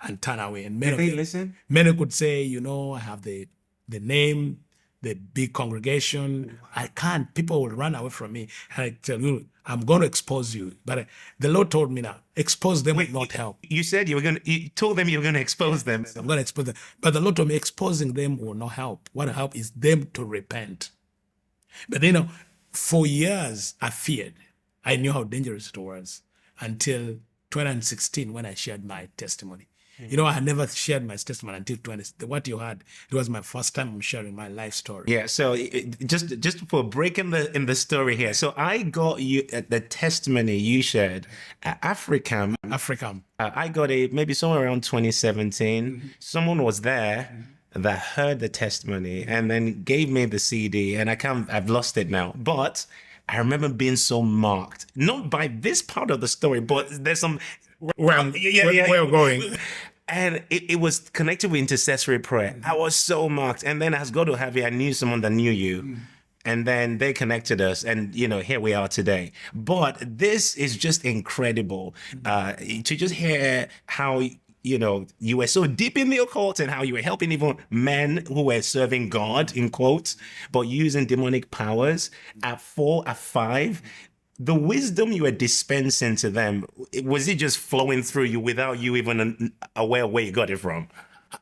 and turn away. And Did they listen? many could say, you know, I have the name, the big congregation. I can't. People will run away from me. And I tell you, I'm going to expose you. But the Lord told me now, expose them will not help. You said you told them you were going to expose them. I'm going to expose them. But the Lord told me exposing them will not help. What will help is them to repent. But you know, for years I feared. I knew how dangerous it was until 2016 when I shared my testimony. You know, I had never shared my testimony until 20. What you heard, it was my first time sharing my life story. Yeah. So just for breaking in the story here. So I got you the testimony you shared at Africam. I got it maybe somewhere around 2017. Someone was there that heard the testimony and then gave me the CD, and I've lost it now. But I remember being so marked, not by this part of the story, but there's some where we're going. And it was connected with intercessory prayer. I was so marked. And then as God will have it, I knew someone that knew you. And then they connected us, and you know, here we are today. But this is just incredible to just hear how, you know, you were so deep in the occult and how you were helping even men who were serving God, in quotes, but using demonic powers at 4, at 5. The wisdom you were dispensing to them, was it just flowing through you without you even aware where you got it from?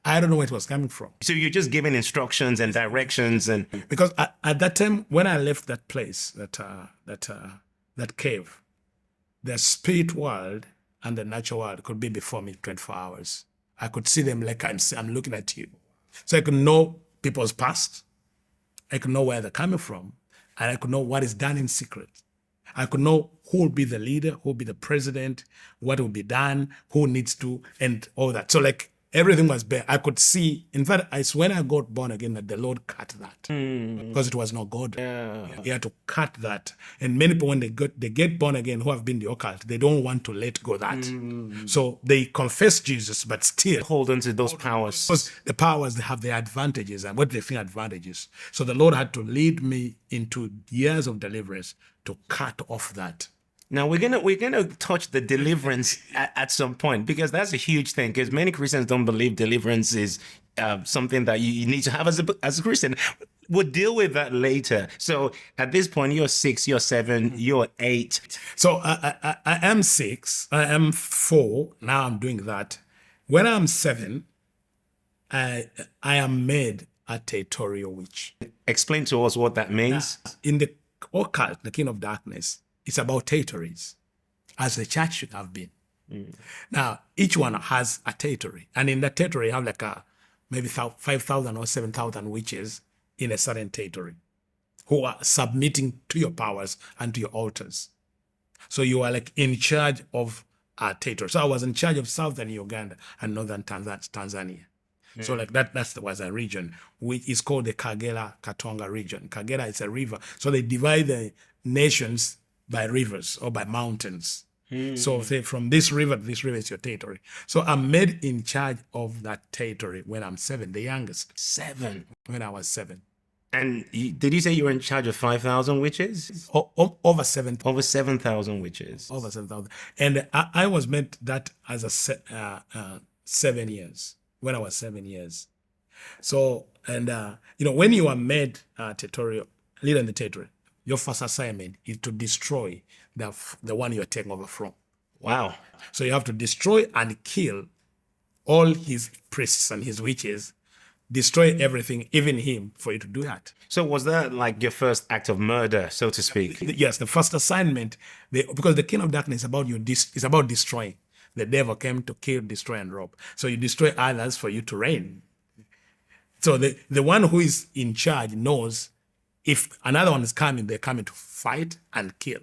I don't know where it was coming from. So you're just giving instructions and directions, and because at that time when I left that place, that cave, the spirit world and the natural world could be before me 24 hours. I could see them like I'm looking at you. So I could know people's past. I could know where they're coming from, and I could know what is done in secret. I could know who will be the leader, who will be the president, what will be done, who needs to, and all that. So like everything was bare. I could see. In fact, it's when I got born again that the Lord cut that because it was not God. He had to cut that. And many people, when they get born again, who have been the occult, they don't want to let go that. So they confess Jesus, but still hold on to those powers. Because the powers, they have their advantages and what they think advantages. So the Lord had to lead me into years of deliverance to cut off that. Now we're gonna touch the deliverance at some point, because that's a huge thing. Because many Christians don't believe deliverance is something that you need to have as a Christian. We'll deal with that later. So at this point, you're 6, you're 7, you're 8. So I am 6, I am 4. Now I'm doing that. When I'm 7, I am made a territorial witch. Explain to us what that means. In the occult, the king of darkness, it's about territories, as the church should have been. Now, each one has a territory. And in that territory, you have like maybe 5,000 or 7,000 witches in a certain territory who are submitting to your powers and to your altars. So you are like in charge of a territory. So I was in charge of southern Uganda and northern Tanzania. So like that was a region which is called the Kagera-Katonga region. Kagera is a river. So they divide the nations by rivers or by mountains. So say from this river to this river is your territory. So I'm made in charge of that territory when I'm 7, the youngest. 7? When I was 7. And did you say you were in charge of 5,000 witches? Over 7,000. Over 7,000 witches. Over 7,000. And I was made that as a 7 years. When I was 7 years. So, and, you know, when you are made territorial, leader in the territory, your first assignment is to destroy the one you're taking over from. Wow. So you have to destroy and kill all his priests and his witches, destroy everything, even him, for you to do that. So was that like your first act of murder, so to speak? Yes, the first assignment, because the king of darkness is about destroying. The devil came to kill, destroy, and rob. So you destroy others for you to reign. So the one who is in charge knows if another one is coming, they're coming to fight and kill.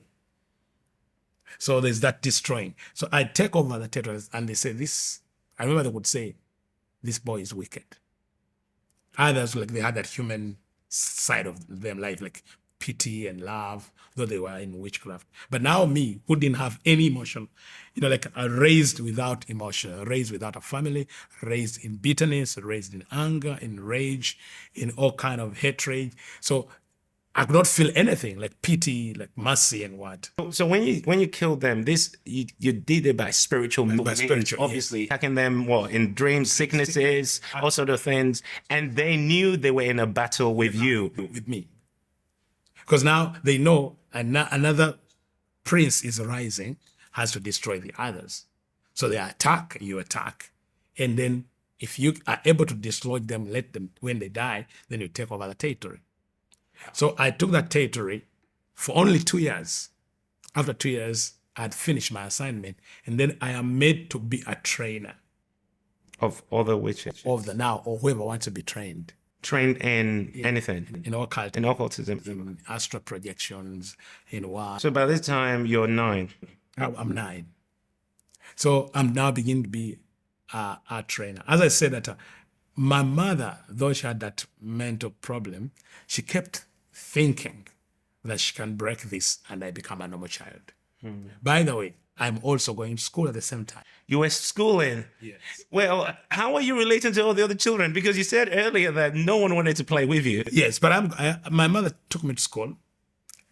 So there's that destroying. So I take over the territories, and they say this. I remember they would say, this boy is wicked. Others, like they had that human side of them, like pity and love, though they were in witchcraft. But now me, who didn't have any emotion, you know, like raised without emotion, raised without a family, raised in bitterness, raised in anger, in rage, in all kind of hatred. So I could not feel anything like pity, like mercy and what. So when you killed them, this you did it by spiritual means, spiritual, obviously attacking them in dreams, sicknesses, all sort of things, and they knew they were in a battle with you. With me. Because now they know another prince is rising, has to destroy the others. So they attack, you attack. And then if you are able to destroy them, let them, when they die, then you take over the territory. So I took that territory for only 2 years. After 2 years, I had finished my assignment. And then I am made to be a trainer. Of other witches? Of the now, or whoever wants to be trained. Trained in anything? In occult. In occultism? In astral projections, in what. So by this time, you're 9. I'm 9. So I'm now beginning to be a trainer. As I said, that my mother, though she had that mental problem, she kept thinking that she can break this and I become a normal child. By the way, I'm also going to school at the same time. You were schooling? Yes. Well, how are you relating to all the other children? Because you said earlier that no one wanted to play with you. Yes, but my mother took me to school.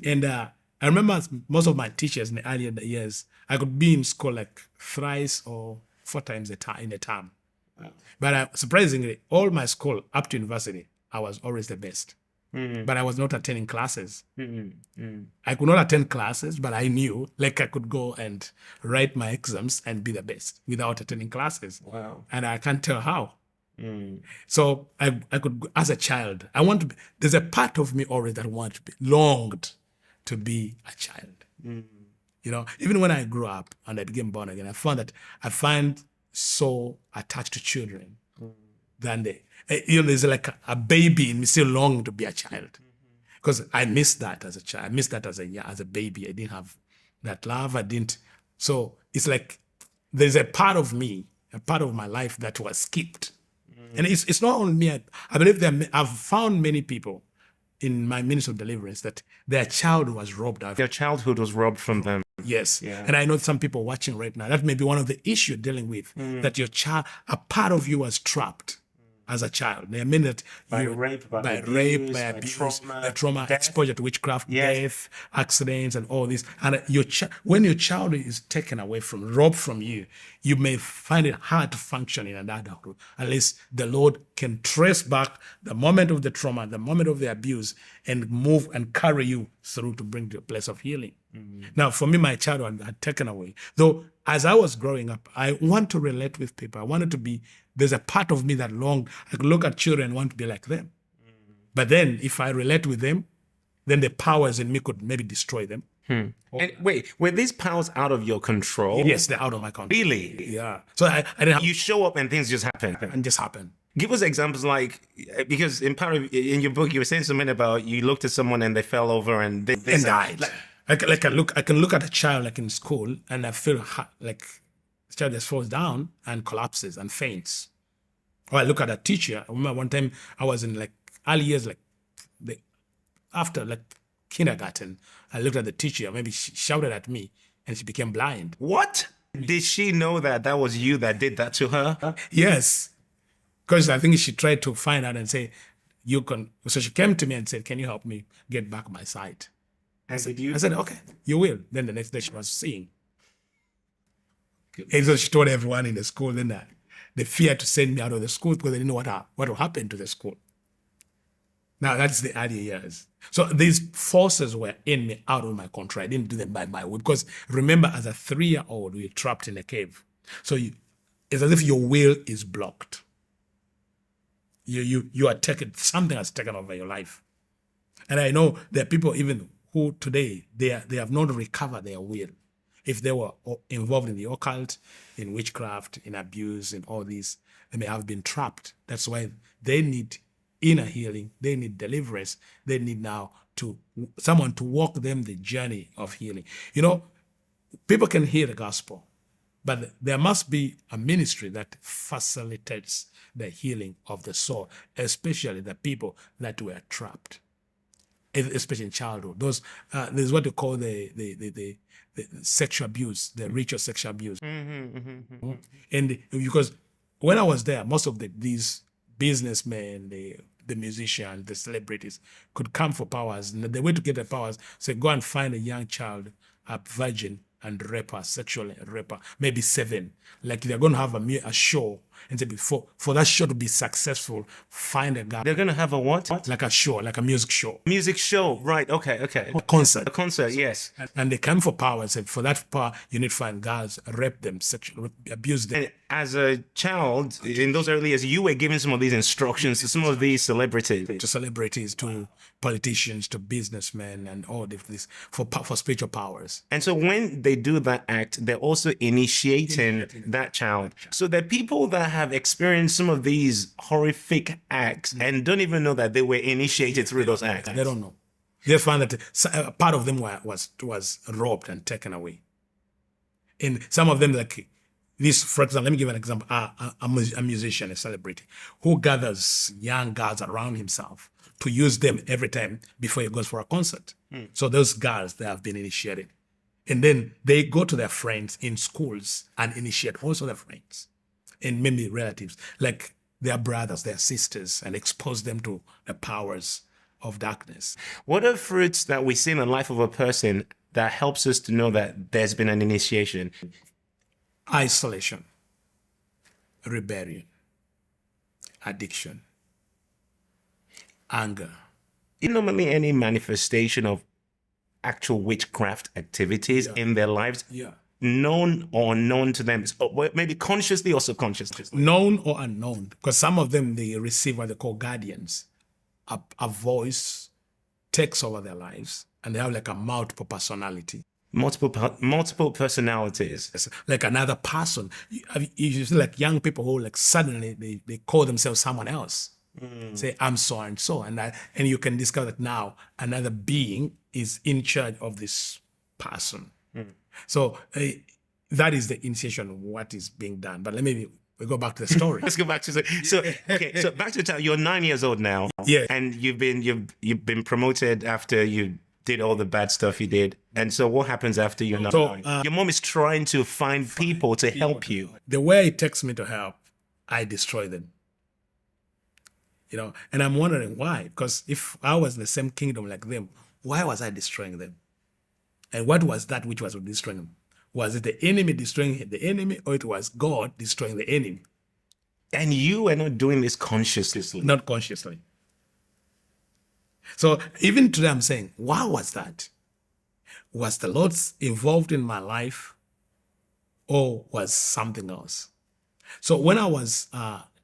And I remember most of my teachers in the earlier years, I could be in school like thrice or 4 times in a term. Wow. But surprisingly, all my school up to university, I was always the best. But I was not attending classes. I could not attend classes, but I knew like I could go and write my exams and be the best without attending classes. Wow. And I can't tell how. So I could, as a child, I want to be, there's a part of me always that longed to be a child. You know, even when I grew up and I became born again, I found that I find so attached to children than there's like a baby in me still longing to be a child. Because I missed that as a child. I missed that as a baby. I didn't have that love. So it's like there's a part of me, a part of my life that was skipped. And it's not only me. I believe I've found many people in my ministry of deliverance that their child was robbed of. Their childhood was robbed from them. Yes. Yeah. And I know some people watching right now, that may be one of the issues you're dealing with, that your child, a part of you was trapped as a child. There are many that by rape, by abuse, by trauma, exposure to witchcraft, death, accidents, and all this. And when your child is taken away robbed from you, you may find it hard to function in an adulthood unless the Lord can trace back the moment of the trauma, the moment of the abuse, and move and carry you through to bring to a place of healing. Now, for me, my childhood had taken away. Though, as I was growing up, I want to relate with people. I wanted to be, there's a part of me that longed, I could look at children and want to be like them. But then, if I relate with them, then the powers in me could maybe destroy them. And wait, were these powers out of your control? Yes, they're out of my control. Really? Yeah. So I didn't have, you show up and things just happen. and just happen. Give us examples like, because in in your book, you were saying something about you looked at someone and they fell over and they died. I can look at a child like in school and I feel like the child just falls down and collapses and faints. Or I look at a teacher. I remember one time I was in like early years, like after like kindergarten, I looked at the teacher, maybe she shouted at me and she became blind. What? Did she know that was you that did that to her? Yes. Because I think she tried to find out and say, you can. So she came to me and said, can you help me get back my sight? I said, okay, you will. Then the next day she was seeing. And so she told everyone in the school. Then they feared to send me out of the school because they didn't know what will happen to the school. Now, that's the early years. So these forces were in me out of my control. I didn't do them by my will. Because remember, as a 3-year-old, we're trapped in a cave. So it's as if your will is blocked. You are taken, something has taken over your life. And I know there are people even who today, they have not recovered their will. If they were involved in the occult, in witchcraft, in abuse, in all these, they may have been trapped. That's why they need inner healing. They need deliverance. They need now someone to walk them the journey of healing. You know, people can hear the gospel, but there must be a ministry that facilitates the healing of the soul, especially the people that were trapped, especially in childhood. There's what they call the sexual abuse, the ritual sexual abuse. And because when I was there, most of these businessmen, the the musicians, the celebrities could come for powers. And the way to get the powers, say, go and find a young child, a virgin, and rape her, sexually rape her, maybe 7. Like they're going to have a show, and say, for that show to be successful, find a guy. They're going to have a what? Like a show, like a music show. Music show, right? Okay. A concert. A concert, yes. And they come for power and say, for that power, you need to find girls, rape them, sexually abuse them. And as a child, in those early years, you were giving some of these instructions to some of these celebrities. To celebrities, to politicians, to businessmen, and all this for spiritual powers. And so when they do that act, they're also initiating that child. So there are people that have experienced some of these horrific acts and don't even know that they were initiated through those acts. They don't know. They find that part of them was robbed and taken away. And some of them, like this, for example, let me give an example. A musician, a celebrity, who gathers young girls around himself to use them every time before he goes for a concert. So those girls, they have been initiated. And then they go to their friends in schools and initiate also their friends and maybe relatives, like their brothers, their sisters, and expose them to the powers of darkness. What are fruits that we see in the life of a person that helps us to know that there's been an initiation? Isolation, rebellion, addiction, anger. Normally any manifestation of actual witchcraft activities in their lives, known or unknown to them, maybe consciously or subconsciously? Known or unknown, because some of them, they receive what they call guardians. A voice takes over their lives, and they have like a multiple personality. Multiple personalities. It's like another person. You see like young people who like suddenly they call themselves someone else. Say, I'm so and so. And you can discover that now another being is in charge of this person. So that is the initiation of what is being done. But we go back to the story. Let's go back to so back to the time. You're 9 years old now. Yeah. And you've been promoted after you did all the bad stuff you did. And so what happens after you're 9? So, your mom is trying to find people to help you. The way it takes me to help, I destroy them. And I'm wondering why. Because if I was in the same kingdom like them, why was I destroying them? And what was that which was destroying them? Was it the enemy destroying the enemy, or it was God destroying the enemy? And you were not doing this consciously. Not consciously. So even today I'm saying, why was that? Was the Lord involved in my life, or was something else? So when I was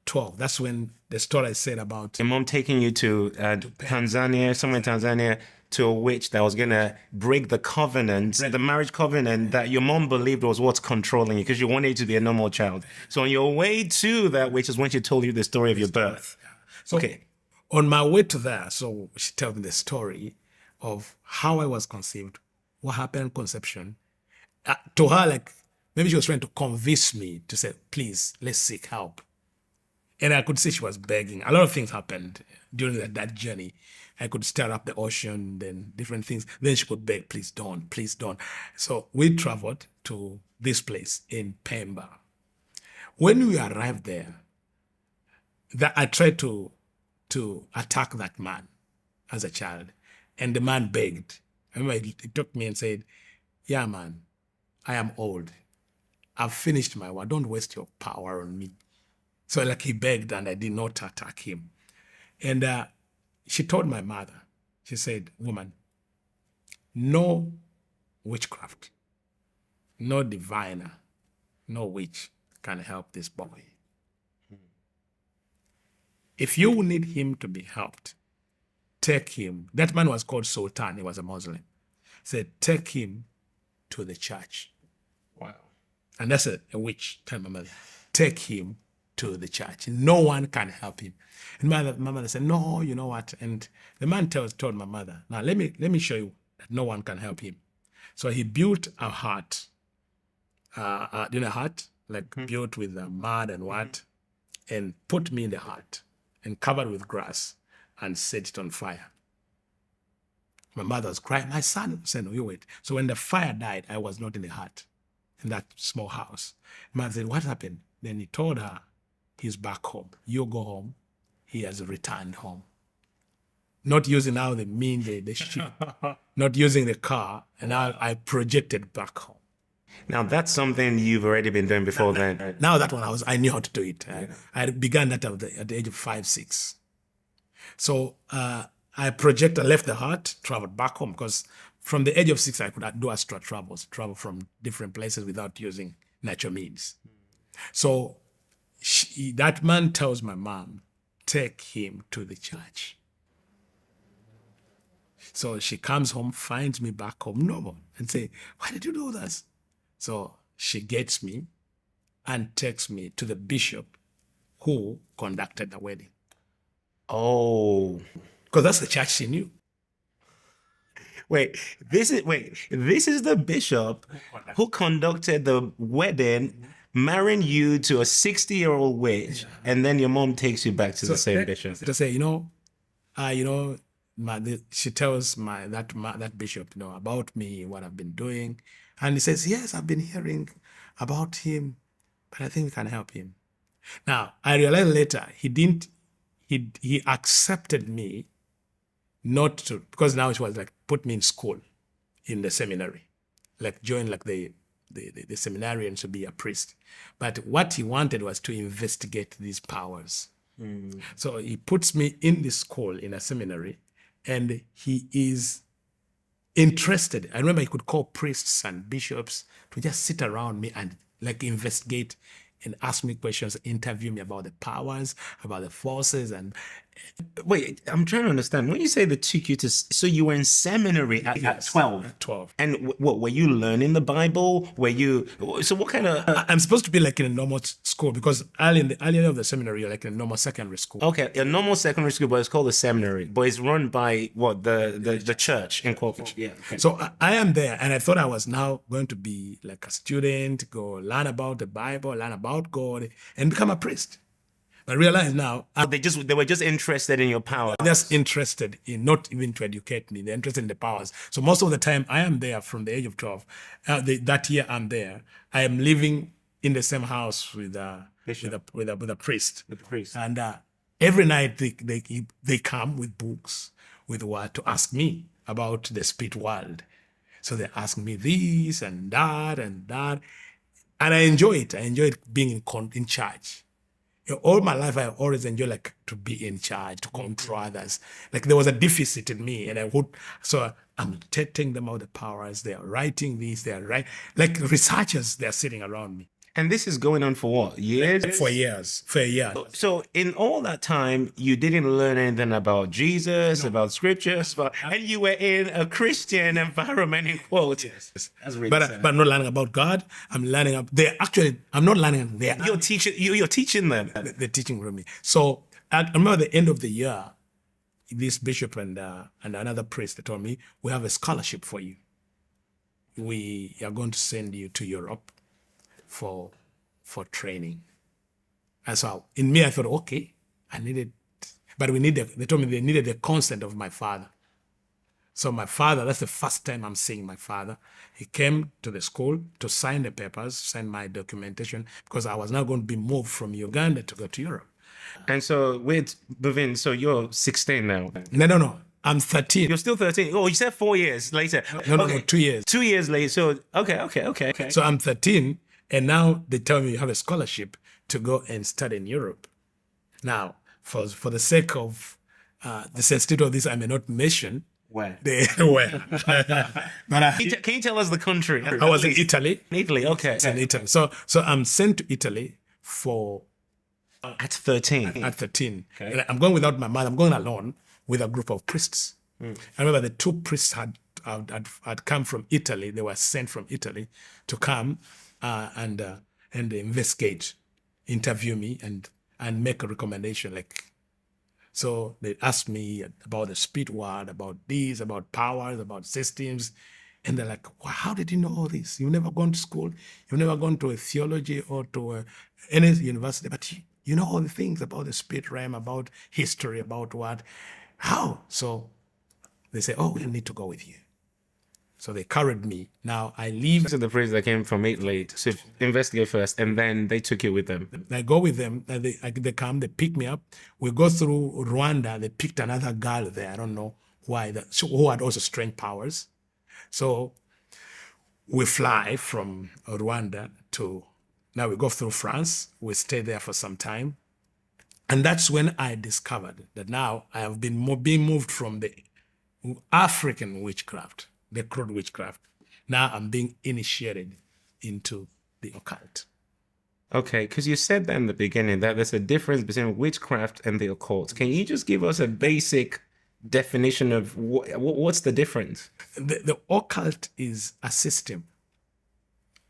12, that's when the story I said about your mom taking you to Tanzania, somewhere in Tanzania, to a witch that was going to break the covenant, the marriage covenant that your mom believed was what's controlling you, because you wanted you to be a normal child. So on your way to that witch is when she told you the story of your birth. So on my way to there, so she told me the story of how I was conceived, what happened in conception. To her, like, maybe she was trying to convince me to say, please, let's seek help. And I could see she was begging. A lot of things happened during that journey. I could stir up the ocean, then different things. Then she could beg, please don't, please don't. So we traveled to this place in Pemba. When we arrived there, I tried to attack that man as a child. And the man begged. I remember he took me and said, yeah, man, I am old. I've finished my work. Don't waste your power on me. So like he begged, and I did not attack him. And she told my mother, she said, woman, no witchcraft, no diviner, no witch can help this boy. If you need him to be helped, take him. That man was called Sultan. He was a Muslim. Said, take him to the church. Wow. And that's a witch. Tell my mother, take him to the church. No one can help him. And my mother said, no, you know what? And the man told my mother, now let me show you that no one can help him. So he built a hut. A hut? Like built with mud and what? And put me in the hut and covered with grass and set it on fire. My mother was crying. My son said, no, you wait. So when the fire died, I was not in the hut, in that small house. My mother said, what happened? Then he told her, he's back home. You go home. He has returned home. not using now the ship, not using the car, and now I projected back home. Now that's something you've already been doing before then. Right? Now that one I knew how to do it. I began that at the age of 5, 6. So I projected, left the heart, traveled back home, because from the age of 6 I could do astral travels, travel from different places without using natural means. So that man tells my mom, take him to the church. So she comes home, finds me back home normal, and say, why did you do this? So she gets me and takes me to the bishop who conducted the wedding. Oh. Because that's the church she knew. This is the bishop who conducted the wedding, marrying you to a 60-year-old witch, and then your mom takes you back to the same bishop. To say, she tells that bishop, about me, what I've been doing, and he says, yes, I've been hearing about him, but I think we can help him. Now I realized later he accepted me, not to, because now it was like put me in school, in the seminary, like join like the seminarian to be a priest. But what he wanted was to investigate these powers. So he puts me in the school, in a seminary, and he is interested. I remember he could call priests and bishops to just sit around me and like investigate and ask me questions, interview me about the powers, about the forces. And wait, I'm trying to understand. When you say they took you to, so you were in seminary at 12? 12. And what, were you learning the Bible? So what kind of... I'm supposed to be like in a normal school, because early in of the seminary, you're like in a normal secondary school. Okay, a normal secondary school, but it's called a seminary. But it's run by what, the church in Corpus. Yeah. Okay. So I am there, and I thought I was now going to be like a student, go learn about the Bible, learn about God, and become a priest. But I realize now they were just interested in your power. Just interested in, not even to educate me, they're interested in the powers. So most of the time I am there from the age of 12. That year I'm there, I am living in the same house with a priest. With the priest. And every night they come with books, with what to ask me about the spirit world. So they ask me this and that and that. And I enjoy it. I enjoy being in charge. All my life, I always enjoy like to be in charge, to control others. Like there was a deficit in me, and so I'm telling them all the powers. They are writing this. They are like researchers. They are sitting around me. And this is going on for what, years? For years. For a year. So in all that time, you didn't learn anything about Jesus, about scriptures, and you were in a Christian environment, in quotes. Yes. That's really sad. But I'm not learning about God. I'm learning. I'm not learning. You're teaching them. They're teaching from me. So I remember the end of the year, this bishop and another priest, they told me, we have a scholarship for you. We are going to send you to Europe for training. And so in me, I thought, okay, I needed, but they told me they needed the consent of my father. So my father, that's the first time I'm seeing my father. He came to the school to sign the papers, sign my documentation, because I was now going to be moved from Uganda to go to Europe. And so with Bavin, so you're 16 now? No. I'm 13. You're still 13. Oh, you said 4 years later. No, 2 years. 2 years later. So, okay. So I'm 13. And now they tell me you have a scholarship to go and study in Europe. Now, for the sake of the sensitivity of this, I may not mention where. But can you tell us the country? I was in Italy. Italy, okay. In Italy. So I'm sent to Italy for... At 13? At 13. Okay. And I'm going without my mother. I'm going alone with a group of priests. I remember the 2 priests had come from Italy. They were sent from Italy to come and investigate, interview me, and make a recommendation. So they asked me about the spirit world, about this, about powers, about systems, and they're like, "Wow, how did you know all this? You've never gone to school, you've never gone to a theology or to any university, but you know all the things about the spirit realm, about history, about what, how?" So they say, "Oh, we need to go with you." So they carried me. Now I leave. So the priest that came from Italy to investigate first, and then they took you with them. I go with them. And they come. They pick me up. We go through Rwanda. They picked another girl there. I don't know why. Who had also strange powers. So we fly from Rwanda to. Now we go through France. We stay there for some time. And that's when I discovered that now I have been being moved from the African witchcraft, the crude witchcraft. Now I'm being initiated into the occult. Okay, because you said that in the beginning that there's a difference between witchcraft and the occult. Can you just give us a basic definition of what's the difference? The occult is a system.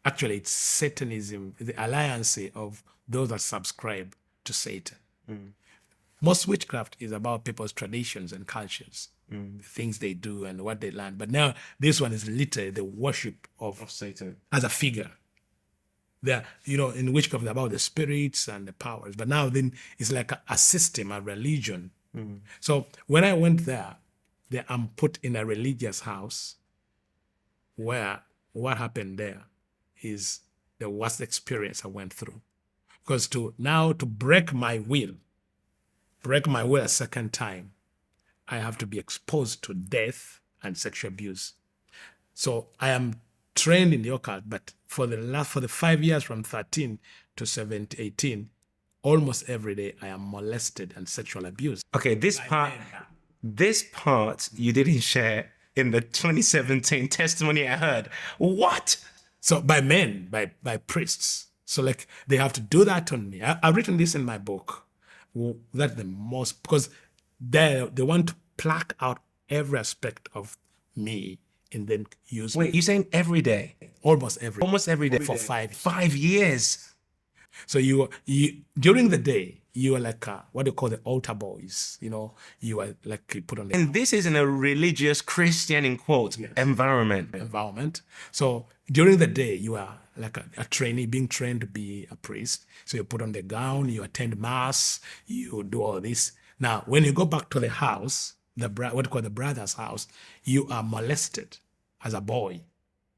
Actually, it's Satanism, the alliance of those that subscribe to Satan. Most witchcraft is about people's traditions and cultures, the things they do and what they learn. But now this one is literally the worship of Satan as a figure. There, in witchcraft, it's about the spirits and the powers. But now then it's like a system, a religion. So when I went there, I'm put in a religious house where what happened there is the worst experience I went through. Because to break my will a second time, I have to be exposed to death and sexual abuse. So I am trained in the occult, but for the 5 years from 13 to 17, 18, almost every day I am molested and sexual abused. Okay, this part you didn't share in the 2017 testimony I heard. What? So by men, by priests. So like they have to do that on me. I've written this in my book. That's the most, because they want to pluck out every aspect of me and then use. Wait, you're saying every day? Almost every day for 5 years. So you during the day you are like what they call the altar boys. You are like you put on the. And this is in a religious Christian in quotes environment. So during the day you are like a trainee being trained to be a priest. So you put on the gown, you attend mass, you do all this. Now when you go back to the house, what you call the brother's house, you are molested as a boy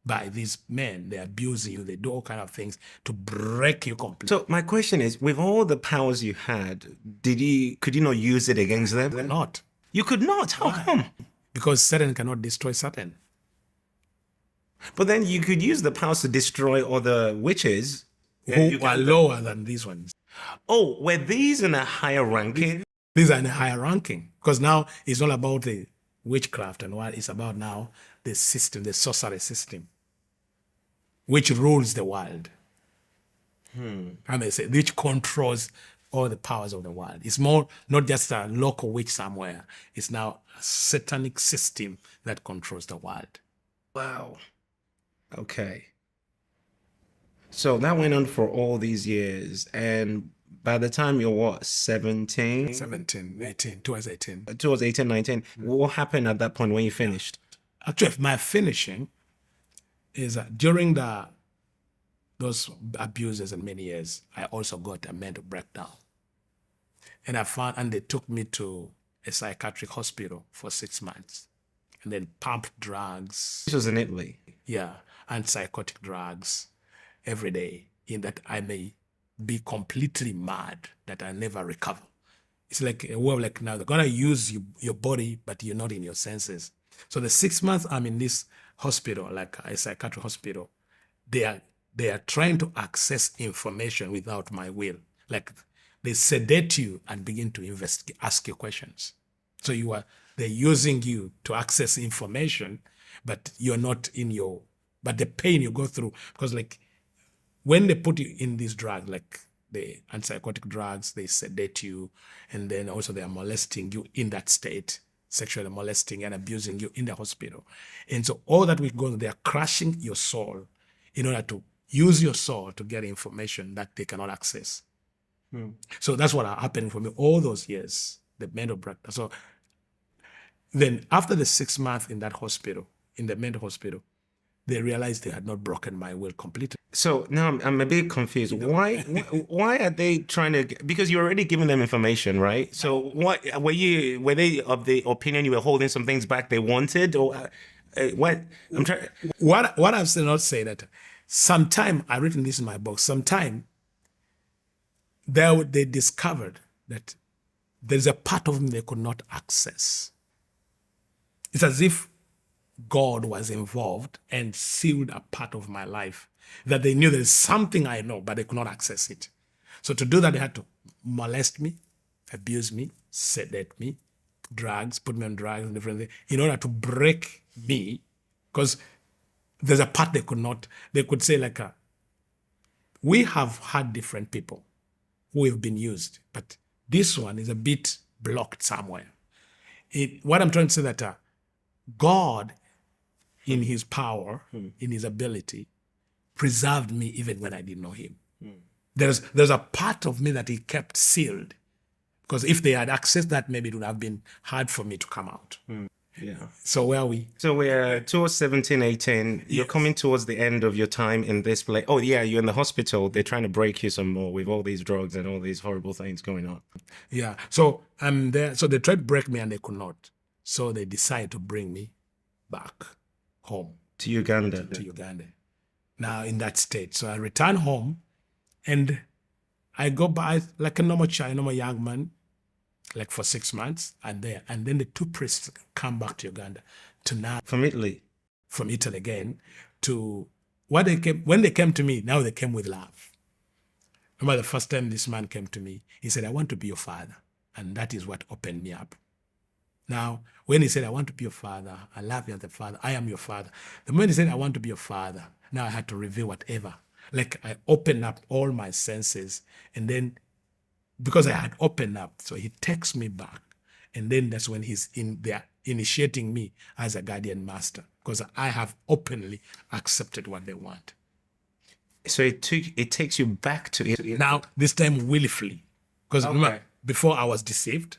by these men. They abuse you, they do all kind of things to break you completely. So my question is, with all the powers you had, could you not use it against them? You could not. You could not? How come? Because Satan cannot destroy Satan. But then you could use the powers to destroy other witches who are lower than these ones. Oh, were these in a higher ranking? These are in a higher ranking. Because now it's all about the witchcraft and what it's about now, the system, the sorcery system, which rules the world. I may say, which controls all the powers of the world. It's more not just a local witch somewhere. It's now a satanic system that controls the world. Wow. Okay. So that went on for all these years. And by the time you're what, 17? 17, 18, towards 18. Towards 18, 19. What happened at that point when you finished? Actually, my finishing is during those abuses and many years, I also got a mental breakdown. And they took me to a psychiatric hospital for 6 months and then pumped drugs. This was in Italy? Yeah, and psychotic drugs every day, in that I may be completely mad, that I never recover. It's like a way of like, now they're going to use your body, but you're not in your senses. So the 6 months I'm in this hospital, like a psychiatric hospital, they are trying to access information without my will. Like they sedate you and begin to investigate, ask you questions. So they're using you to access information, but you're not but the pain you go through, because like when they put you in these drugs, like the antipsychotic drugs, they sedate you, and then also they are molesting you in that state, sexually molesting and abusing you in the hospital. And so all that we go, they are crushing your soul in order to use your soul to get information that they cannot access. So that's what happened for me all those years, the mental breakdown. So then after the 6 months in that hospital, in the mental hospital, they realized they had not broken my will completely. So now I'm a bit confused. Why are they trying to? Because you're already giving them information, right? So were they of the opinion you were holding some things back they wanted, or what I'm trying. What I'm still not saying that sometime I written this in my book. Sometime they discovered that there's a part of me they could not access. It's as if God was involved and sealed a part of my life that they knew there's something I know, but they could not access it. So to do that, they had to molest me, abuse me, sedate me, drugs, put me on drugs and different things in order to break me, because there's a part they could say like, we have had different people who have been used, but this one is a bit blocked somewhere. What I'm trying to say that God, in his power, in his ability, preserved me even when I didn't know him. There's a part of me that he kept sealed, because if they had accessed that, maybe it would have been hard for me to come out. Yeah. So where are we? So we're towards 17, 18. You're coming towards the end of your time in this place. Oh, yeah, you're in the hospital. They're trying to break you some more with all these drugs and all these horrible things going on. Yeah. So I'm there. So they tried to break me and they could not. So they decided to bring me back home. To Uganda. To Uganda. Now in that state. So I return home and I go by like a normal child, normal young man, like for 6 months, and then the two priests come back to Uganda to now From Italy. From Italy again to what they came. When they came to me, now they came with love. Remember the first time this man came to me, he said, "I want to be your father," and that is what opened me up. Now, when he said, "I want to be your father, I love you as a father, I am your father," the moment he said, "I want to be your father," now I had to reveal whatever. Like I opened up all my senses, and then because I had opened up, so he takes me back. And then that's when he's in there initiating me as a guardian master, because I have openly accepted what they want. So it takes you back to Italy. Now, this time willfully. Because remember, before I was deceived.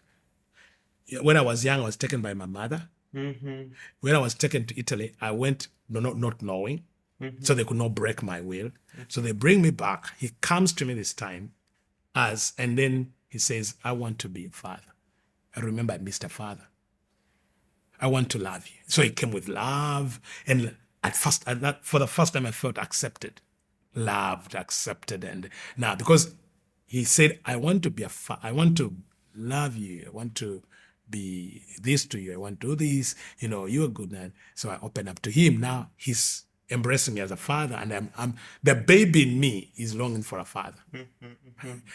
When I was young, I was taken by my mother. Mm-hmm. When I was taken to Italy, I went not knowing. Mm-hmm. So they could not break my will. Mm-hmm. So they bring me back. He comes to me this time and then he says, "I want to be a father." I remember I missed a father. "I want to love you." So he came with love. And for the first time, I felt accepted, loved, accepted. And now, because he said, "I want to be I want to love you. I want to be this to you. I want to do this. You're a good man." So I open up to him. Now he's embracing me as a father, and I'm the baby in me is longing for a father.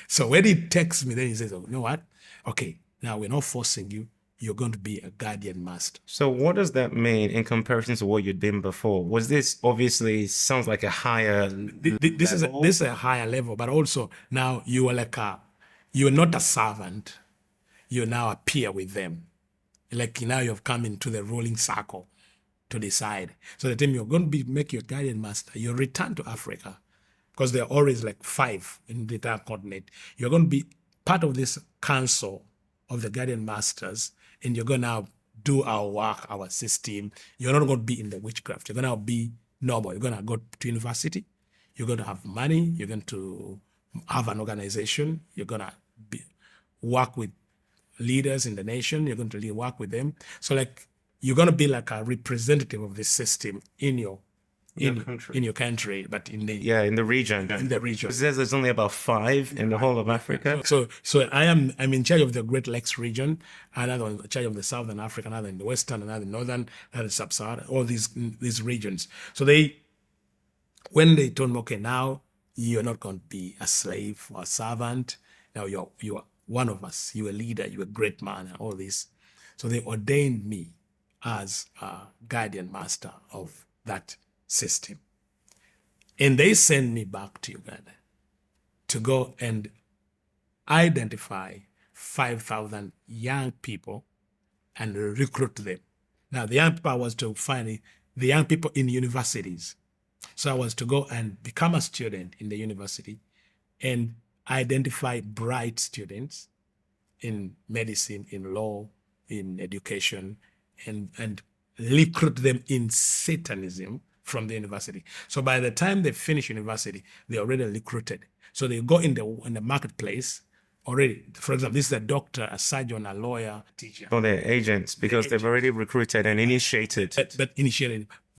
So when he texts me, then he says, "Oh, you know what? Okay, now we're not forcing you. You're going to be a guardian master." So what does that mean in comparison to what you'd been before? Was this obviously sounds like a higher this is a higher level, but also now you are you're not a servant. You now appear with them. Like now you've come into the ruling circle to decide. So the time you're going to make your guardian master, you return to Africa, because there are always like 5 in the entire continent. You're going to be part of this council of the guardian masters, and you're going to do our work, our system. You're not going to be in the witchcraft. You're going to be normal. You're going to go to university. You're going to have money. You're going to have an organization. You're going to work with leaders in the nation. You're going to work with them. So like you're going to be like a representative of this system in your country, but in the region. In the region. It says there's only about 5 in the whole of Africa. So I'm in charge of the Great Lakes region, another in charge of the Southern Africa, another in the Western, another in Northern, another in Sub-Saharan, all these regions. So when they told me, okay, now you're not going to be a slave or a servant. Now you're one of us. You're a leader. You're a great man, and all this. So they ordained me as a guardian master of that system. And they sent me back to Uganda to go and identify 5,000 young people and recruit them. Now, the young people, I was to find the young people in universities. So I was to go and become a student in the university and identify bright students in medicine, in law, in education, and recruit them in Satanism from the university. So by the time they finish university, they're already recruited. So they go in the marketplace already. For example, this is a doctor, a surgeon, a lawyer, teacher. For their agents, because they've already recruited and initiated. But initiated.